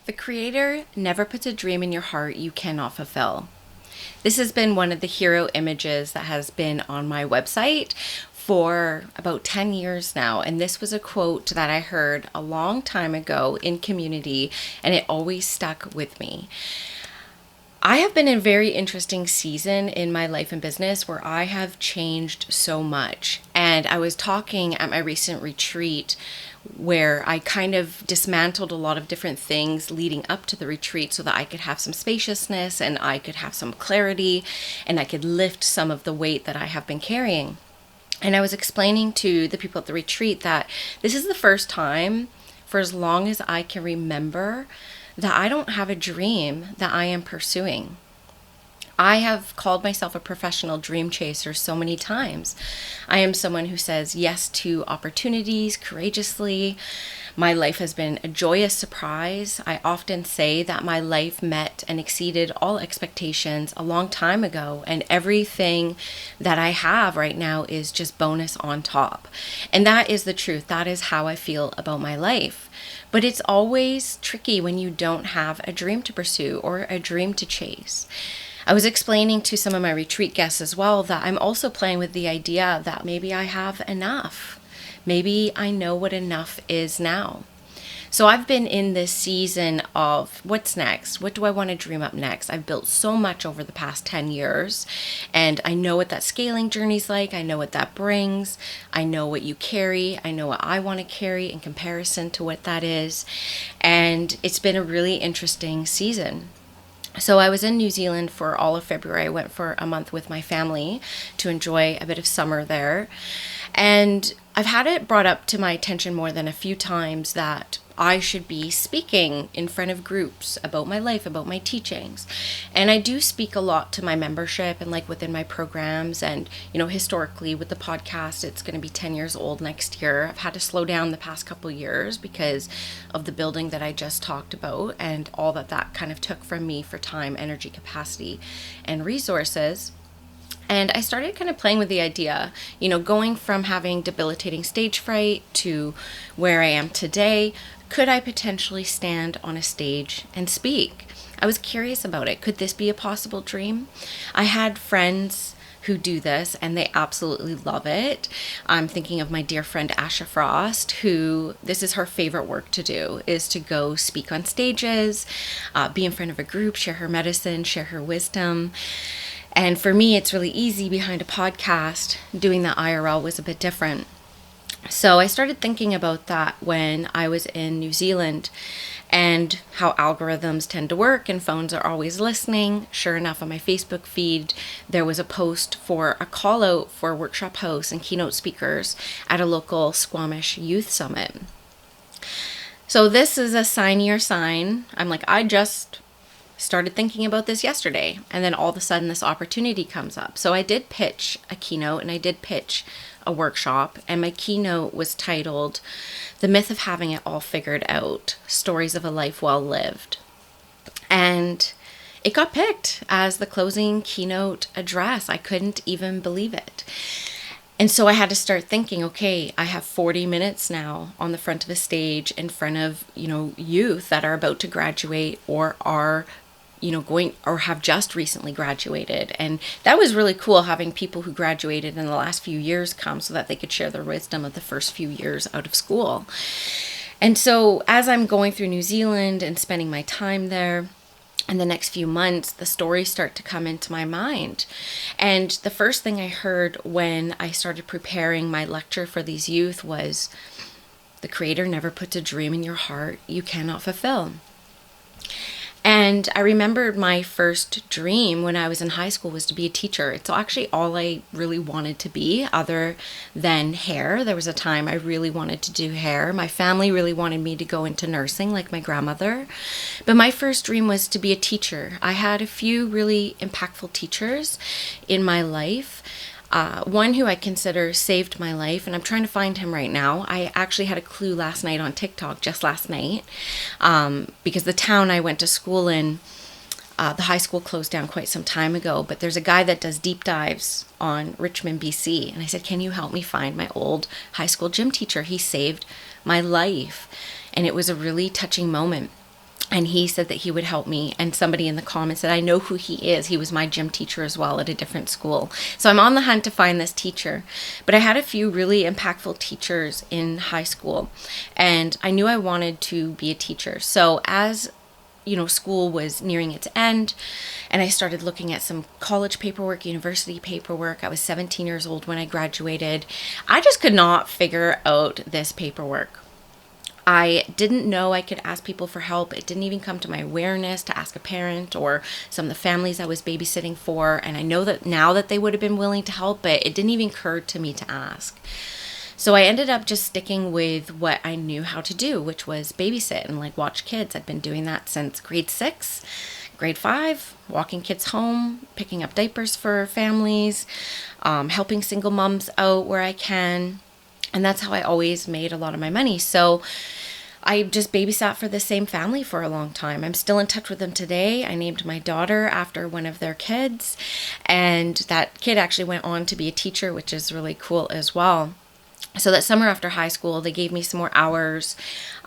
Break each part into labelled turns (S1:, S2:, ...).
S1: The Creator never puts a dream in your heart you cannot fulfill. This has been one of the hero images that has been on my website for about 10 years now. And this was a quote that I heard a long time ago in community, and it always stuck with me. I have been in a very interesting season in my life and business where I have changed so much. And I was talking at my recent retreat where I kind of dismantled a lot of different things leading up to the retreat so that I could have some spaciousness and I could have some clarity and I could lift some of the weight that I have been carrying. And I was explaining to the people at the retreat that this is the first time for as long as I can remember that I don't have a dream that I am pursuing. I have called myself a professional dream chaser so many times. I am someone who says yes to opportunities courageously. My life has been a joyous surprise. I often say that my life met and exceeded all expectations a long time ago, and everything that I have right now is just bonus on top. And that is the truth. That is how I feel about my life. But it's always tricky when you don't have a dream to pursue or a dream to chase. I was explaining to some of my retreat guests as well that I'm also playing with the idea that maybe I have enough. Maybe I know what enough is now. So I've been in this season of what's next? What do I want to dream up next? I've built so much over the past 10 years, and I know what that scaling journey's like. I know what that brings. I know what you carry. I know what I want to carry in comparison to what that is. And it's been a really interesting season. So I was in New Zealand for all of February. I went for a month with my family to enjoy a bit of summer there. And I've had it brought up to my attention more than a few times that I should be speaking in front of groups about my life, about my teachings. And I do speak a lot to my membership and like within my programs. And, historically with the podcast, it's going to be 10 years old next year. I've had to slow down the past couple years because of the building that I just talked about and all that kind of took from me for time, energy, capacity, and resources. And I started kind of playing with the idea, going from having debilitating stage fright to where I am today. Could I potentially stand on a stage and speak? I was curious about it. Could this be a possible dream? I had friends who do this and they absolutely love it. I'm thinking of my dear friend Asha Frost, who this is her favorite work to do, is to go speak on stages, be in front of a group, share her medicine, share her wisdom. And for me, it's really easy behind a podcast. Doing the IRL was a bit different. So I started thinking about that when I was in New Zealand and how algorithms tend to work and phones are always listening. Sure enough, on my Facebook feed, there was a post for a call out for workshop hosts and keynote speakers at a local Squamish youth summit. So this is a signier sign. I'm like, I just started thinking about this yesterday, and then all of a sudden this opportunity comes up. So I did pitch a keynote and I did pitch a workshop, and my keynote was titled The Myth of Having It All Figured Out, Stories of a Life Well Lived. And it got picked as the closing keynote address. I couldn't even believe it. And so I had to start thinking, okay, I have 40 minutes now on the front of a stage in front of, youth that are about to graduate or are going or have just recently graduated. And that was really cool, having people who graduated in the last few years come so that they could share their wisdom of the first few years out of school. And so as I'm going through New Zealand and spending my time there, in the next few months, the stories start to come into my mind. And the first thing I heard when I started preparing my lecture for these youth was, the Creator never puts a dream in your heart you cannot fulfill. And I remembered my first dream when I was in high school was to be a teacher. It's actually all I really wanted to be, other than hair. There was a time I really wanted to do hair. My family really wanted me to go into nursing like my grandmother. But my first dream was to be a teacher. I had a few really impactful teachers in my life. One who I consider saved my life, and I'm trying to find him right now. I actually had a clue last night on TikTok, just last night, because the town I went to school in, the high school closed down quite some time ago, but there's a guy that does deep dives on Richmond, BC, and I said, can you help me find my old high school gym teacher? He saved my life, and it was a really touching moment. And he said that he would help me. And somebody in the comments said, I know who he is. He was my gym teacher as well at a different school. So I'm on the hunt to find this teacher. But I had a few really impactful teachers in high school. And I knew I wanted to be a teacher. So as school was nearing its end, and I started looking at some college paperwork, university paperwork. I was 17 years old when I graduated. I just could not figure out this paperwork. I didn't know I could ask people for help. It didn't even come to my awareness to ask a parent or some of the families I was babysitting for. And I know that now that they would have been willing to help, but it didn't even occur to me to ask. So I ended up just sticking with what I knew how to do, which was babysit and watch kids. I'd been doing that since grade 6, grade 5, walking kids home, picking up diapers for families, helping single moms out where I can. And that's how I always made a lot of my money. So I just babysat for the same family for a long time. I'm still in touch with them today. I named my daughter after one of their kids. And that kid actually went on to be a teacher, which is really cool as well. So that summer after high school, they gave me some more hours.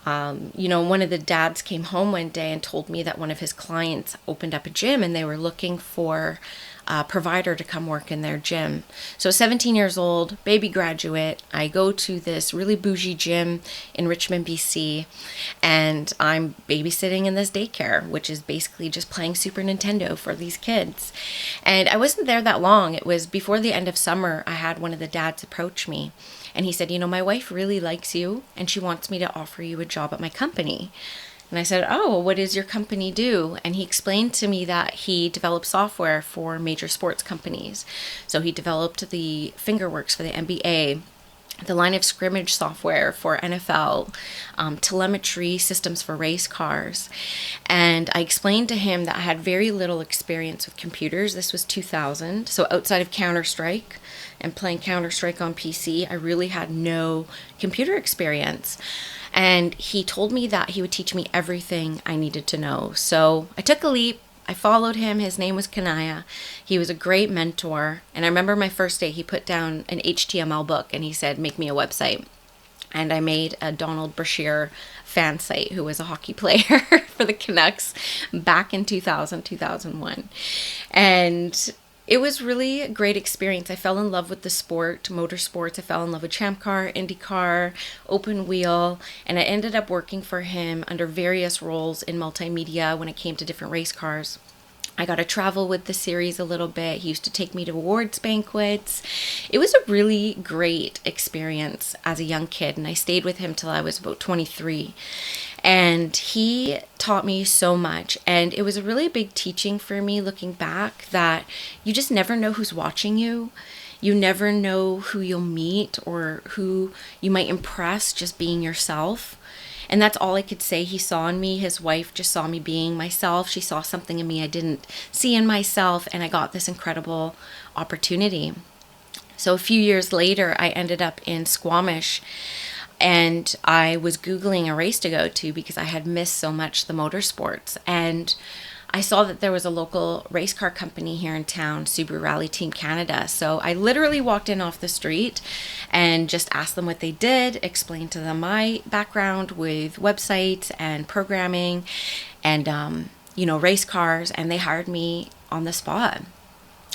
S1: One of the dads came home one day and told me that one of his clients opened up a gym and they were looking for a provider to come work in their gym. So 17 years old, baby graduate, I go to this really bougie gym in Richmond, BC, and I'm babysitting in this daycare, which is basically just playing Super Nintendo for these kids. And I wasn't there that long. It was before the end of summer, I had one of the dads approach me. And he said, my wife really likes you and she wants me to offer you a job at my company. And I said, oh, what does your company do? And he explained to me that he developed software for major sports companies. So he developed the Fingerworks for the NBA, the line of scrimmage software for NFL, telemetry systems for race cars. And I explained to him that I had very little experience with computers. This was 2000. So outside of Counter-Strike and playing Counter-Strike on PC, I really had no computer experience. And he told me that he would teach me everything I needed to know. So I took a leap. I followed him. His name was Kanaya. He was a great mentor. And I remember my first day, he put down an HTML book and he said, make me a website. And I made a Donald Brashear fan site, who was a hockey player for the Canucks back in 2000, 2001. And it was really a great experience. I fell in love with the sport, motorsports. I fell in love with Champ Car, IndyCar, open wheel, and I ended up working for him under various roles in multimedia when it came to different race cars. I got to travel with the series a little bit. He used to take me to awards banquets. It was a really great experience as a young kid, and I stayed with him till I was about 23. And he taught me so much, and it was a really big teaching for me looking back that you just never know who's watching you. You never know who you'll meet or who you might impress just being yourself. And that's all I could say he saw in me. His wife just saw me being myself. She saw something in me I didn't see in myself, and I got this incredible opportunity. So a few years later, I ended up in Squamish, and I was Googling a race to go to because I had missed so much the motorsports. And I saw that there was a local race car company here in town, Subaru Rally Team Canada. So I literally walked in off the street and just asked them what they did, explained to them my background with websites and programming and, race cars, and they hired me on the spot.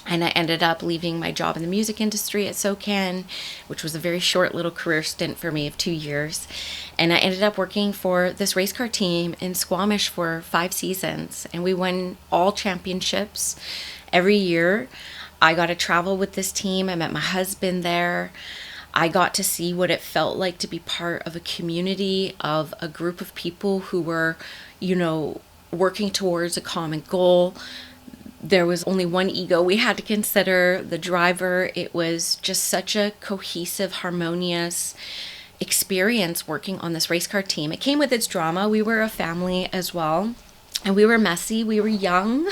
S1: And I ended up leaving my job in the music industry at SoCan, which was a very short little career stint for me of 2 years. And I ended up working for this race car team in Squamish for 5 seasons. And we won all championships every year. I got to travel with this team. I met my husband there. I got to see what it felt like to be part of a community, of a group of people who were, working towards a common goal. There was only one ego we had to consider, the driver. It was just such a cohesive, harmonious experience working on this race car team. It came with its drama. We were a family as well, and we were messy. We were young.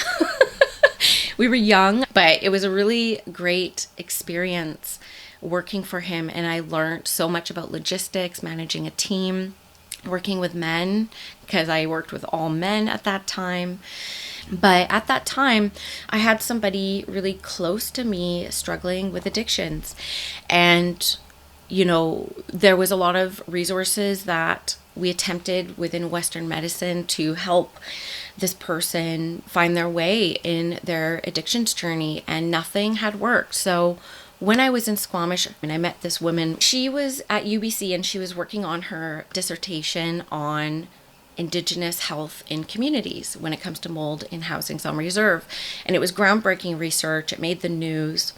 S1: We were young, but it was a really great experience working for him, and I learned so much about logistics, managing a team, working with men, because I worked with all men at that time. But at that time, I had somebody really close to me struggling with addictions. And, there was a lot of resources that we attempted within Western medicine to help this person find their way in their addictions journey, and nothing had worked. So when I was in Squamish and I met this woman, she was at UBC and she was working on her dissertation on Indigenous health in communities when it comes to mold in housings on reserve. And it was groundbreaking research. It made the news.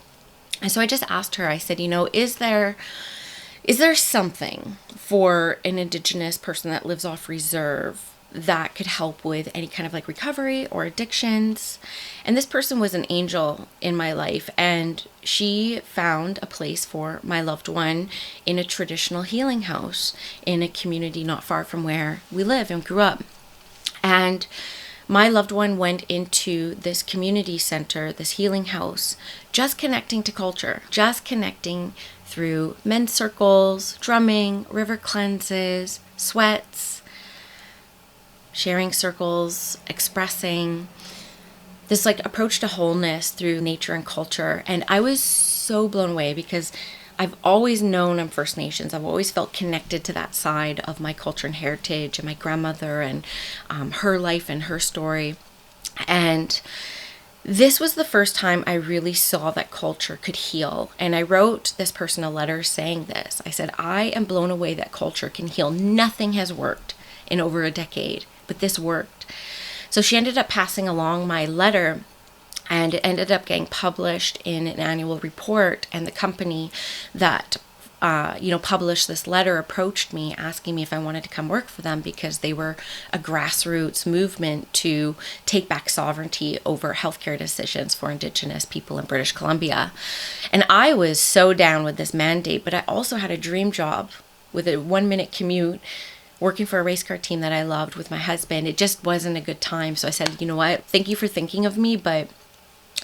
S1: And so I just asked her, I said, is there something for an Indigenous person that lives off reserve that could help with any kind of like recovery or addictions? And this person was an angel in my life, and she found a place for my loved one in a traditional healing house in a community not far from where we live and grew up. And my loved one went into this community center, this healing house, just connecting to culture, just connecting through men's circles, drumming, river cleanses, sweats, sharing circles, expressing this like approach to wholeness through nature and culture. And I was so blown away because I've always known I'm First Nations. I've always felt connected to that side of my culture and heritage, and my grandmother and her life and her story. And this was the first time I really saw that culture could heal. And I wrote this person a letter saying this. I said, I am blown away that culture can heal. Nothing has worked in over a decade, but this worked. So she ended up passing along my letter, and it ended up getting published in an annual report. And the company that published this letter approached me asking me if I wanted to come work for them because they were a grassroots movement to take back sovereignty over healthcare decisions for Indigenous people in British Columbia. And I was so down with this mandate, but I also had a dream job with a 1-minute commute working for a race car team that I loved with my husband. It just wasn't a good time. So I said, you know what, thank you for thinking of me, but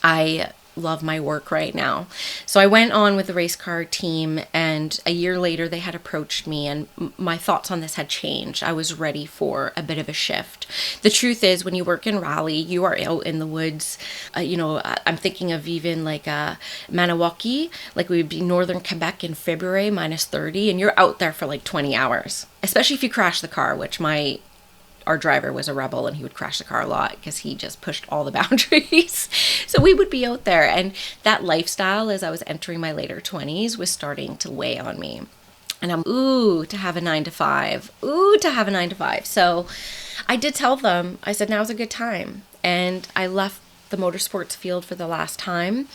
S1: I love my work right now. So I went on with the race car team, and a year later they had approached me, and my thoughts on this had changed. I was ready for a bit of a shift. The truth is, when you work in Raleigh, you are out in the woods. I'm thinking of even like Maniwaki, like we would be northern Quebec in February, -30, and you're out there for like 20 hours, especially if you crash the car, which our driver was a rebel and he would crash the car a lot because he just pushed all the boundaries. So we would be out there, and that lifestyle as I was entering my later 20s was starting to weigh on me. And I'm, to have a 9-to-5. So I did tell them, I said, now's a good time. And I left the motorsports field for the last time,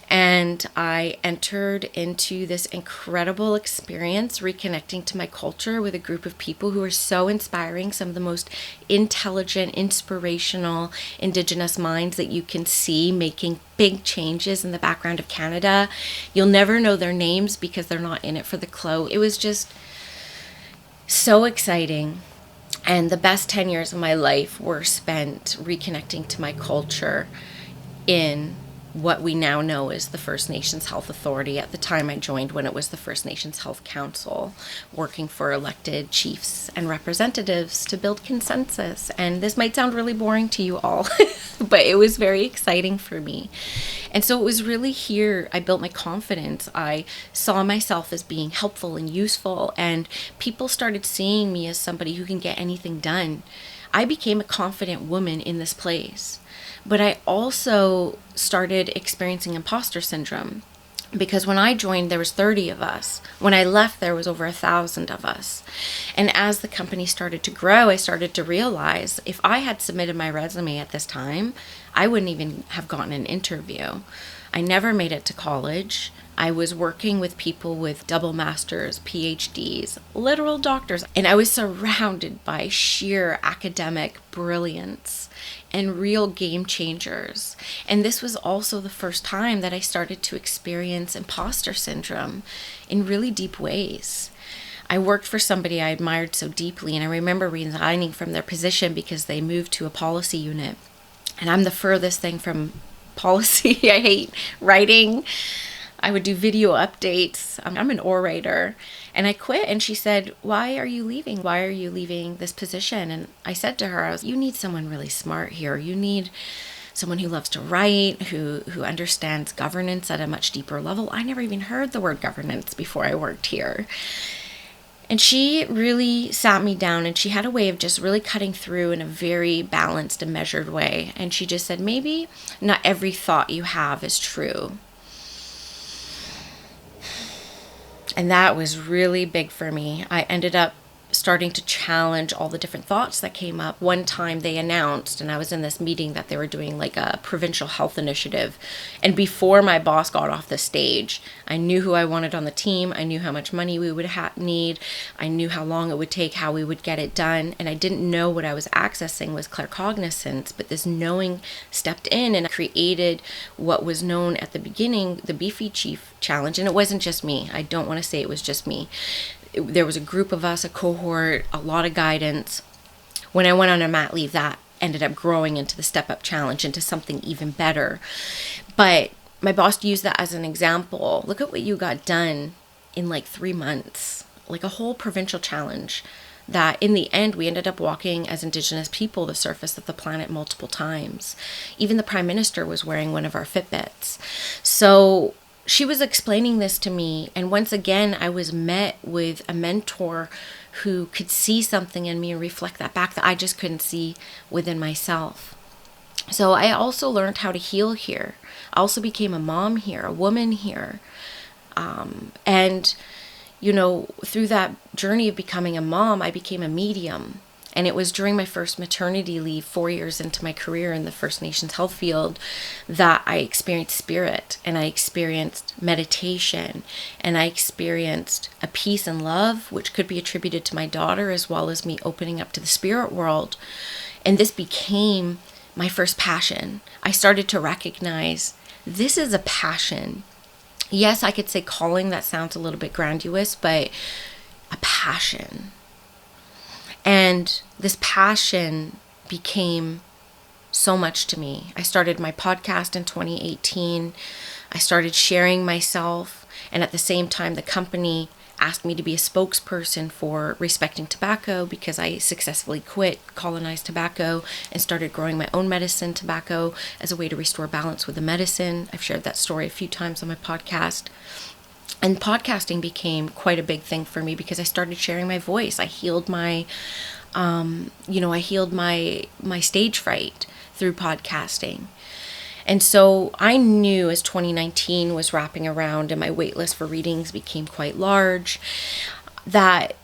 S1: and I entered into this incredible experience reconnecting to my culture with a group of people who are so inspiring, some of the most intelligent, inspirational Indigenous minds that you can see making big changes in the background of Canada. You'll never know their names because they're not in it for the clout. It was just so exciting. And the best 10 years of my life were spent reconnecting to my culture in what we now know as the First Nations Health Authority. At the time I joined, when it was the First Nations Health Council, working for elected chiefs and representatives to build consensus. And this might sound really boring to you all, but it was very exciting for me. And so it was really here I built my confidence. I saw myself as being helpful and useful, and people started seeing me as somebody who can get anything done. I became a confident woman in this place. But I also started experiencing imposter syndrome, because when I joined, there was 30 of us. When I left, there was over 1,000 of us. And as the company started to grow, I started to realize if I had submitted my resume at this time, I wouldn't even have gotten an interview. I never made it to college. I was working with people with double masters, PhDs, literal doctors, and I was surrounded by sheer academic brilliance and real game changers. And this was also the first time that I started to experience imposter syndrome in really deep ways. I worked for somebody I admired so deeply, and I remember resigning from their position because they moved to a policy unit. And I'm the furthest thing from policy. I hate writing. I would do video updates. I'm an orator. And I quit, and she said, why are you leaving? Why are you leaving this position? And I said to her, you need someone really smart here. You need someone who loves to write, who understands governance at a much deeper level. I never even heard the word governance before I worked here. And she really sat me down, and she had a way of just really cutting through in a very balanced and measured way. And she just said, maybe not every thought you have is true. And that was really big for me. I ended up starting to challenge all the different thoughts that came up. One time they announced, and I was in this meeting, that they were doing like a provincial health initiative. And before my boss got off the stage, I knew who I wanted on the team. I knew how much money we would need. I knew how long it would take, how we would get it done. And I didn't know what I was accessing was claircognizance, but this knowing stepped in and created what was known at the beginning, the Beefy Chief Challenge. And it wasn't just me. I don't want to say it was just me. There was a group of us, a cohort, a lot of guidance. When I went on a mat leave, that ended up growing into the Step Up Challenge, into something even better. But my boss used that as an example. Look at what you got done in like 3 months, like a whole provincial challenge that in the end, we ended up walking as Indigenous people the surface of the planet multiple times. Even the Prime Minister was wearing one of our Fitbits. So she was explaining this to me, and once again, I was met with a mentor who could see something in me and reflect that back that I just couldn't see within myself. So I also learned how to heal here. I also became a mom here, a woman here. And, you know, through that journey of becoming a mom, I became a medium. And it was during my first maternity leave, 4 years into my career in the First Nations health field, that I experienced spirit, and I experienced meditation, and I experienced a peace and love, which could be attributed to my daughter, as well as me opening up to the spirit world. And this became my first passion. I started to recognize this is a passion. Yes, I could say calling, that sounds a little bit grandiose, but a passion. And this passion became so much to me. I started my podcast in 2018. I started sharing myself. And at the same time, the company asked me to be a spokesperson for Respecting Tobacco, because I successfully quit colonized tobacco and started growing my own medicine tobacco as a way to restore balance with the medicine. I've shared that story a few times on my podcast. And podcasting became quite a big thing for me because I started sharing my voice. I healed my, my stage fright through podcasting. And so I knew as 2019 was wrapping around and my wait list for readings became quite large, that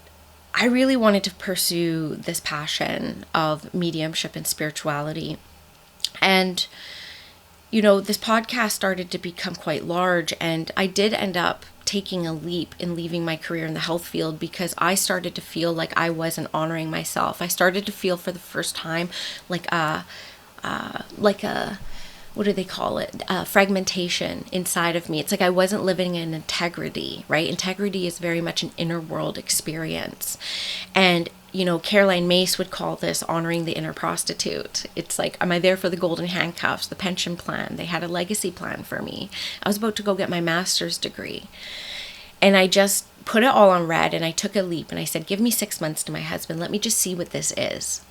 S1: I really wanted to pursue this passion of mediumship and spirituality. And, you know, this podcast started to become quite large, and I did end up taking a leap in leaving my career in the health field because I started to feel like I wasn't honoring myself. I started to feel for the first time like a what do they call it? Fragmentation inside of me. It's like I wasn't living in integrity, right? Integrity is very much an inner world experience. And, you know, Caroline Mace would call this honoring the inner prostitute. It's like, am I there for the golden handcuffs, the pension plan? They had a legacy plan for me. I was about to go get my master's degree. And I just put it all on red, and I took a leap, and I said, give me 6 months to my husband. Let me just see what this is.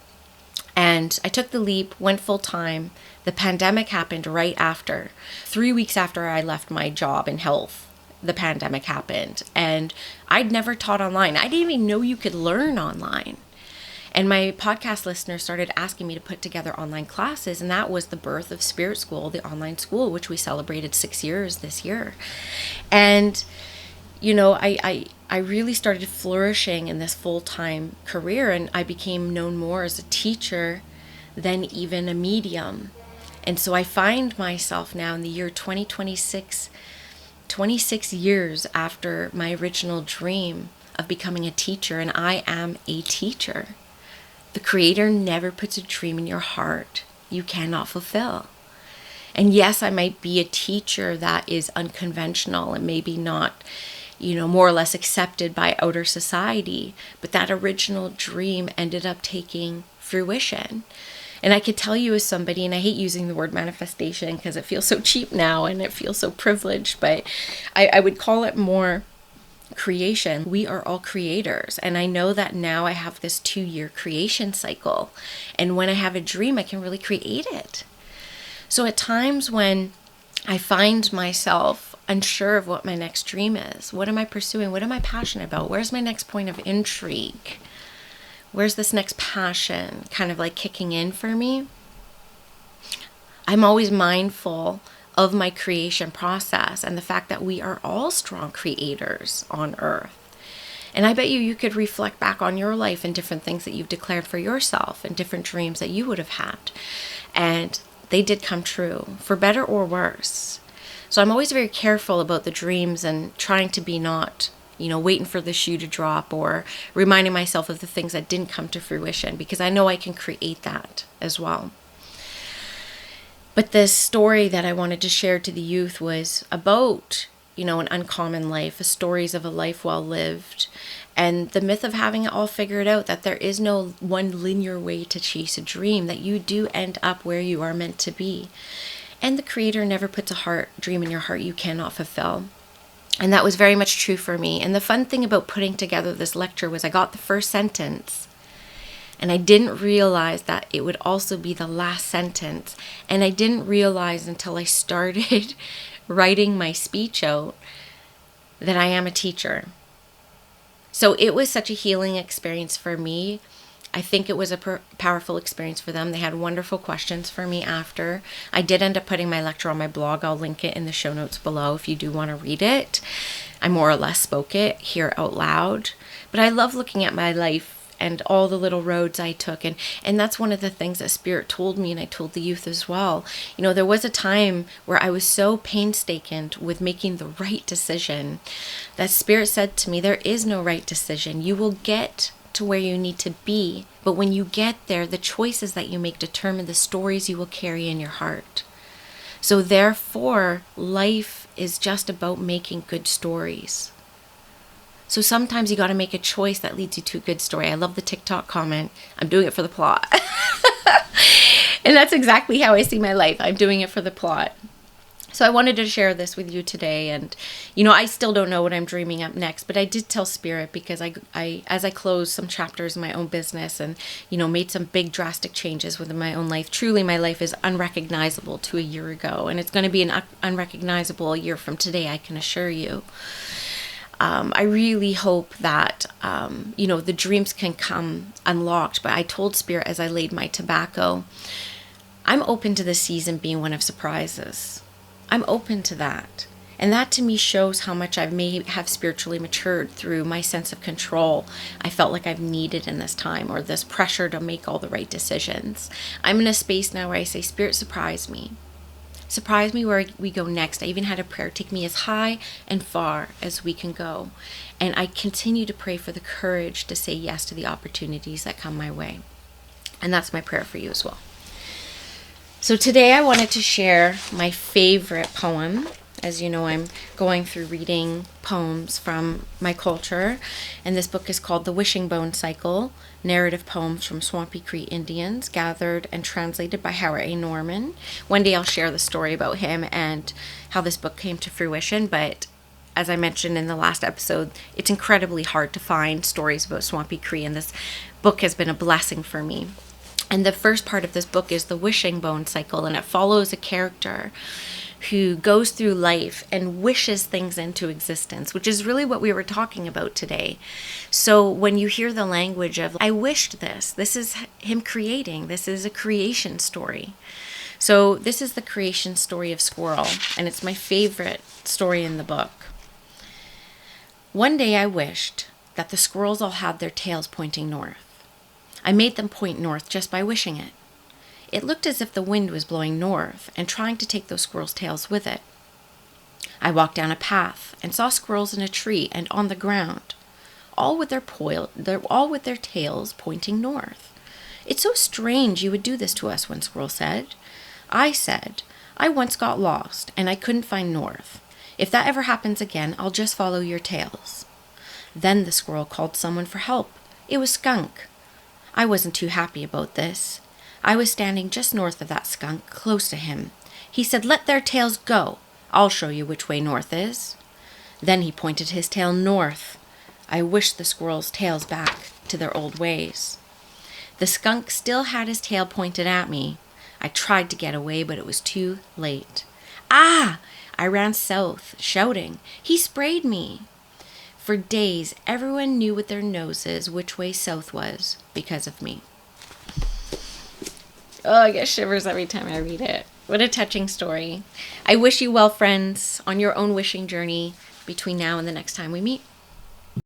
S1: And I took the leap, went full time. The pandemic happened right after. 3 weeks after I left my job in health, the pandemic happened. And I'd never taught online. I didn't even know you could learn online. And my podcast listeners started asking me to put together online classes. And that was the birth of Spirit School, the online school, which we celebrated 6 years this year. And, you know, I really started flourishing in this full-time career, and I became known more as a teacher than even a medium. And so I find myself now in the year 2026, 26 years after my original dream of becoming a teacher, and I am a teacher. The Creator never puts a dream in your heart you cannot fulfill. And yes, I might be a teacher that is unconventional and maybe not, you know, more or less accepted by outer society, but that original dream ended up taking fruition. And I could tell you as somebody, and I hate using the word manifestation because it feels so cheap now and it feels so privileged, but I would call it more creation. We are all creators. And I know that now I have this 2-year creation cycle. And when I have a dream, I can really create it. So at times when I find myself unsure of what my next dream is. What am I pursuing? What am I passionate about? Where's my next point of intrigue? Where's this next passion kind of like kicking in for me? I'm always mindful of my creation process and the fact that we are all strong creators on earth. And I bet you could reflect back on your life and different things that you've declared for yourself and different dreams that you would have had. And they did come true, for better or worse. So I'm always very careful about the dreams and trying to be not, waiting for the shoe to drop or reminding myself of the things that didn't come to fruition, because I know I can create that as well. But this story that I wanted to share to the youth was about an uncommon life, stories of a life well lived, and the myth of having it all figured out, that there is no one linear way to chase a dream, that you do end up where you are meant to be. And the Creator never puts a dream in your heart you cannot fulfill. And that was very much true for me. And the fun thing about putting together this lecture was I got the first sentence, and I didn't realize that it would also be the last sentence. And I didn't realize until I started writing my speech out that I am a teacher. So it was such a healing experience for me. I think it was a powerful experience for them. They had wonderful questions for me after. I did end up putting my lecture on my blog. I'll link it in the show notes below if you do want to read it. I more or less spoke it here out loud. But I love looking at my life and all the little roads I took. And that's one of the things that Spirit told me, and I told the youth as well. There was a time where I was so painstaking with making the right decision that Spirit said to me, there is no right decision. You will get to where you need to be, but when you get there, the choices that you make determine the stories you will carry in your heart. So therefore, life is just about making good stories. So sometimes you got to make a choice that leads you to a good story. I love the TikTok comment, I'm doing it for the plot. And that's exactly how I see my life. I'm doing it for the plot. So I wanted to share this with you today. And, I still don't know what I'm dreaming up next, but I did tell Spirit, because as I closed some chapters in my own business and, made some big drastic changes within my own life, truly my life is unrecognizable to a year ago. And it's going to be an unrecognizable year from today, I can assure you. I really hope that, the dreams can come unlocked. But I told Spirit as I laid my tobacco, I'm open to this season being one of surprises. I'm open to that. And that to me shows how much I may have spiritually matured through my sense of control I felt like I've needed in this time, or this pressure to make all the right decisions. I'm in a space now where I say, Spirit, surprise me. Surprise me where we go next. I even had a prayer, take me as high and far as we can go. And I continue to pray for the courage to say yes to the opportunities that come my way. And that's my prayer for you as well. So today I wanted to share my favorite poem. As you know, I'm going through reading poems from my culture, and this book is called The Wishing Bone Cycle, Narrative Poems from Swampy Cree Indians, gathered and translated by Howard A. Norman. One day I'll share the story about him and how this book came to fruition, but as I mentioned in the last episode, it's incredibly hard to find stories about Swampy Cree, and this book has been a blessing for me. And the first part of this book is The Wishing Bone Cycle, and it follows a character who goes through life and wishes things into existence, which is really what we were talking about today. So when you hear the language of, I wished this is him creating, this is a creation story. So this is the creation story of Squirrel, and it's my favorite story in the book. One day I wished that the squirrels all had their tails pointing north. I made them point north just by wishing it. It looked as if the wind was blowing north and trying to take those squirrels' tails with it. I walked down a path and saw squirrels in a tree and on the ground, all with their tails pointing north. It's so strange you would do this to us, one squirrel said. I said, I once got lost and I couldn't find north. If that ever happens again, I'll just follow your tails. Then the squirrel called someone for help. It was Skunk. I wasn't too happy about this. I was standing just north of that skunk, close to him. He said, let their tails go. I'll show you which way north is. Then he pointed his tail north. I wished the squirrels' tails back to their old ways. The skunk still had his tail pointed at me. I tried to get away, but it was too late. Ah! I ran south, shouting, "He sprayed me!" For days, everyone knew with their noses which way south was because of me. Oh, I get shivers every time I read it. What a touching story. I wish you well, friends, on your own wishing journey between now and the next time we meet.